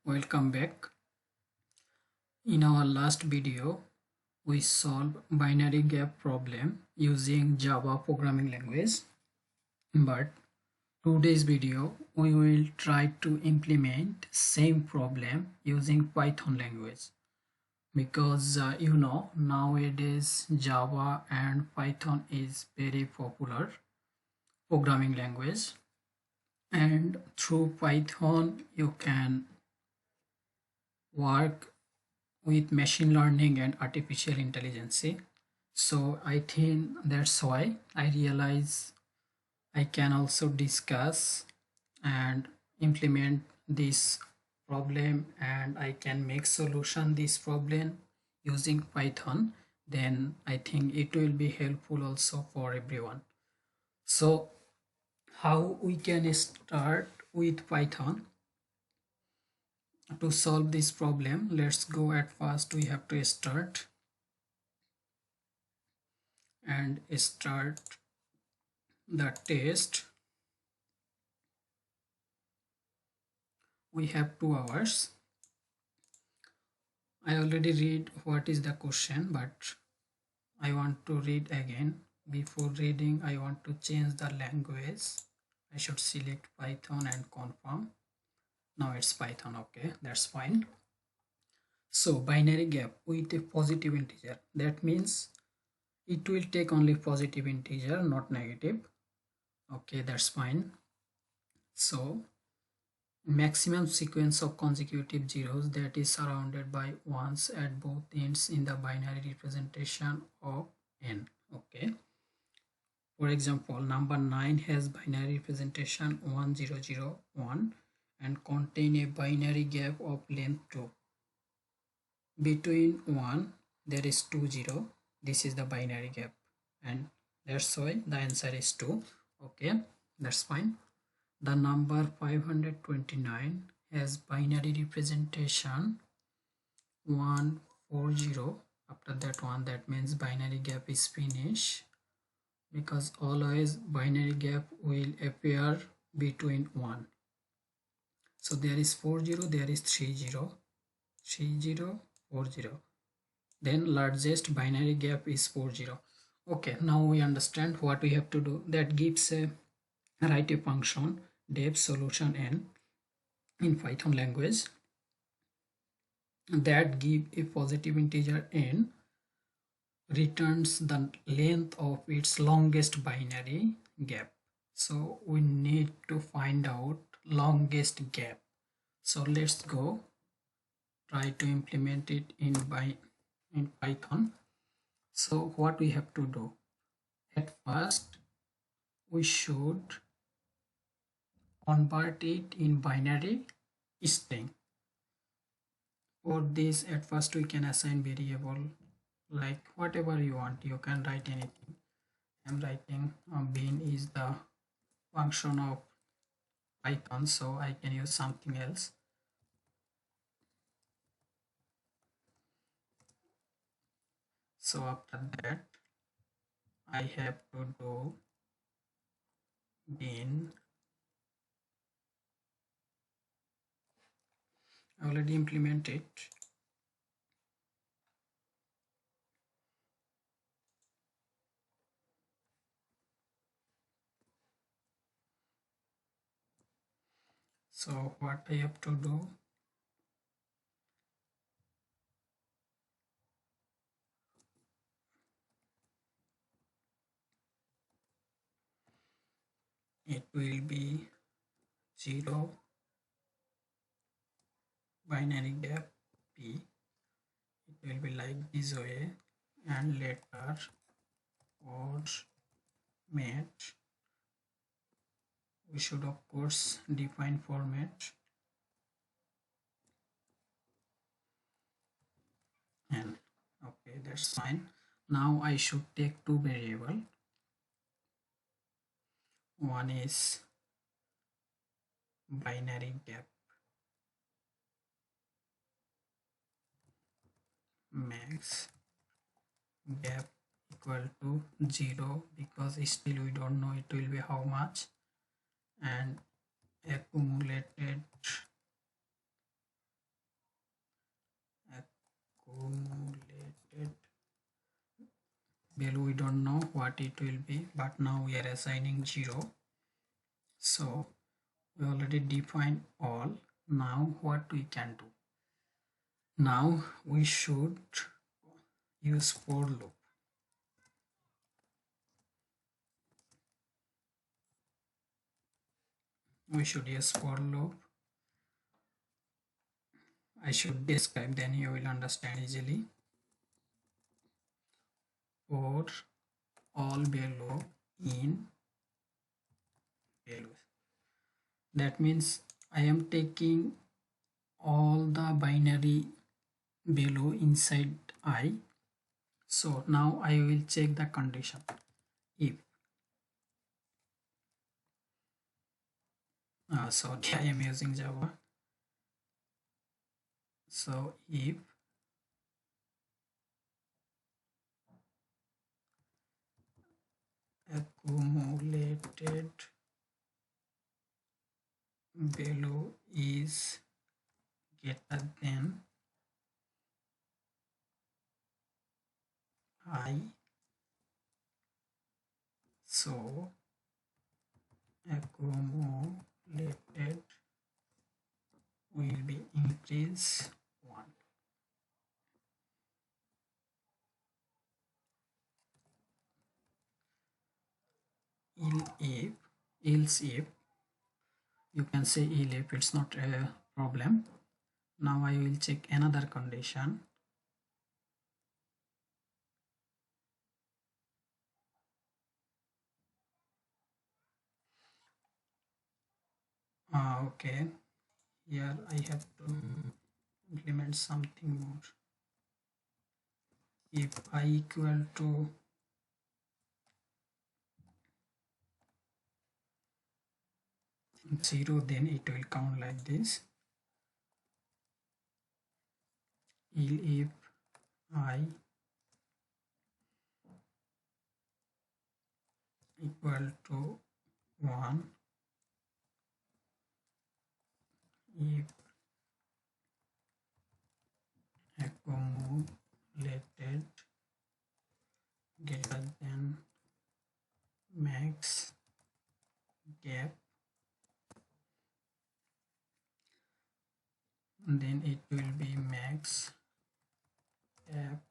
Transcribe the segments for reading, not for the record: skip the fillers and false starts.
Welcome back. In our last video, we solved binary gap problem using Java programming language. But today's video, we will try to implement same problem using Python language because nowadays Java and Python is very popular programming language, and through Python you can work with machine learning and artificial intelligence. So I think that's why I realize I can also discuss and implement this problem, and I can make solution this problem using Python. Then I think it will be helpful also for everyone. So how we can start with Python to solve this problem? Let's go. At first we have to start the test. We have 2 hours. I already read what is the question, but I want to read again. Before reading, I want to change the language. I should select Python and confirm. Now it's Python. Okay, that's fine. So binary gap with a positive integer, that means it will take only positive integer, not negative. Okay, that's fine. So maximum sequence of consecutive zeros that is surrounded by ones at both ends in the binary representation of n. Okay, for example, number 9 has binary representation 1001 and contain a binary gap of length 2. Between 1 there is 20. This is the binary gap, and that's why the answer is 2. Okay, that's fine. The number 529 has binary representation 140. After that one, that means binary gap is finished, because always binary gap will appear between 1. So there is 40, there is 30, 30, 40. Then largest binary gap is 40. Okay, now we understand what we have to do. That gives a write a function def solution n in Python language that give a positive integer n, returns the length of its longest binary gap. So we need to find out longest gap. So let's go try to implement it in Python. So what we have to do, at first we should convert it in binary string. For this, at first we can assign variable like whatever you want. You can write anything. I'm writing bin is the function of Python, so I can use something else. So after that I have to do bin. I already implemented. So what I have to do, it will be 0 binary gap p. It will be like this way, and later format, we should of course define format, and okay, that's fine. Now I should take 2 variable. One is binary gap max gap equal to 0, because still we don't know it will be how much, and accumulated accumulated value, we don't know what it will be, but now we are assigning 0. So we already defined all. Now what we can do, now we should use for loop. We should use for loop. I should describe, then you will understand easily. For all value in value, that means I am taking all the binary value inside I. So now I will check the condition. If sorry, I am using Java. So if accumulated value is greater than I, so accumulated will be increase 1. Else if, you can say if, it's not a problem. Now I will check another condition. Okay, here I have to implement something more. If I equal to zero, then it will count like this. If I equal to 1, if accumulated greater than max gap, then it will be max gap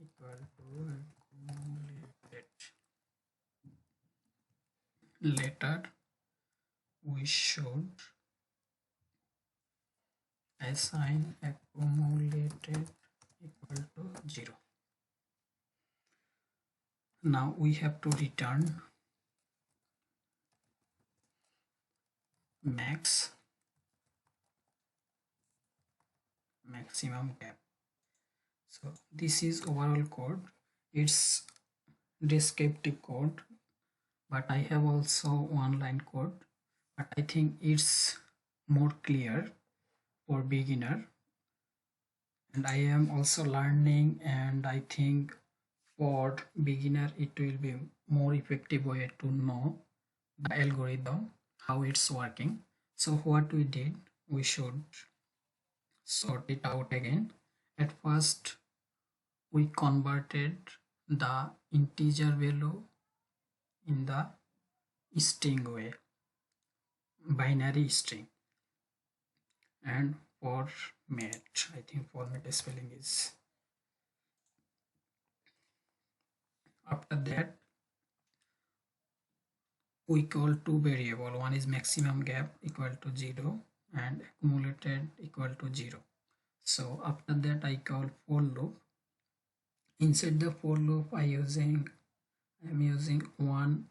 equal to accumulated. Later we should assign accumulated equal to 0. Now we have to return maximum gap. So this is overall code. It's descriptive code, but I have also one line code, but I think it's more clear for beginner, and I am also learning, and I think for beginner it will be more effective way to know the algorithm, how it's working. So what we did, we should sort it out again. At first we converted the integer value in the string way, binary string, and format, I think format spelling is, after that we call two variable, one is maximum gap equal to 0 and accumulated equal to 0. So after that I call for loop. Inside the for loop I am using one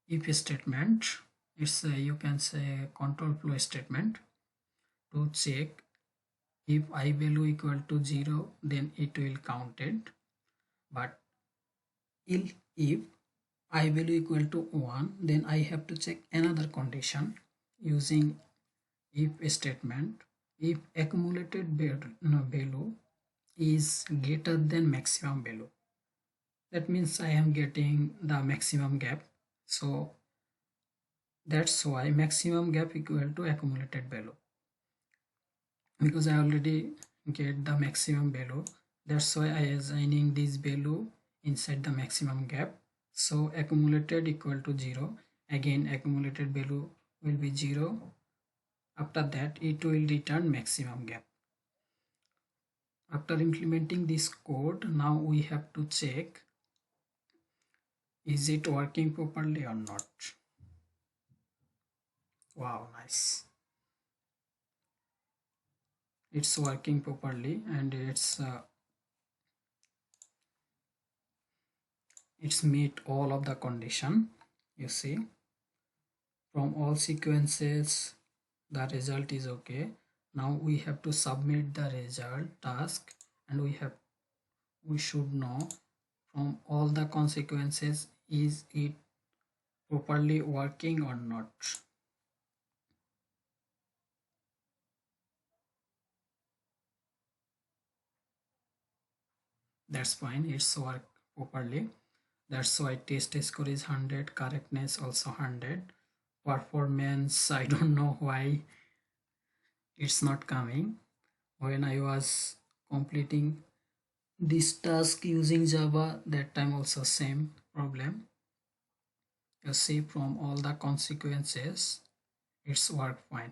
if statement. It's you can say control flow statement to check if I value equal to 0, then it will count it. But if I value equal to 1, then I have to check another condition using if statement. If accumulated value is greater than maximum value, that means I am getting the maximum gap. So that's why maximum gap equal to accumulated value. because I already get the maximum value. That's why I assigning this value inside the maximum gap. So accumulated equal to 0. Again accumulated value will be 0. After that it will return maximum gap. After implementing this code, now we have to check is it working properly or not. Wow, nice. It's working properly and it's meet all of the condition. You see, from all sequences the result is okay. Now we have to submit the result task, and we should know from all the consequences is it properly working or not. That's fine, it's work properly. That's why test score is 100, correctness also 100. Performance, I don't know why it's not coming. When I was completing this task using Java, that time also same problem. You see, from all the consequences it's work fine.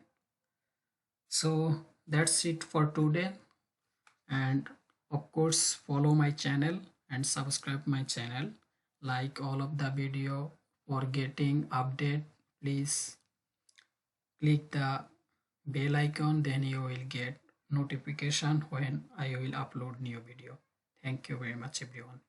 So that's it for today, and of course follow my channel and subscribe my channel, like all of the video. For getting update, please click the bell icon, then you will get notification when I will upload new video. Thank you very much everyone.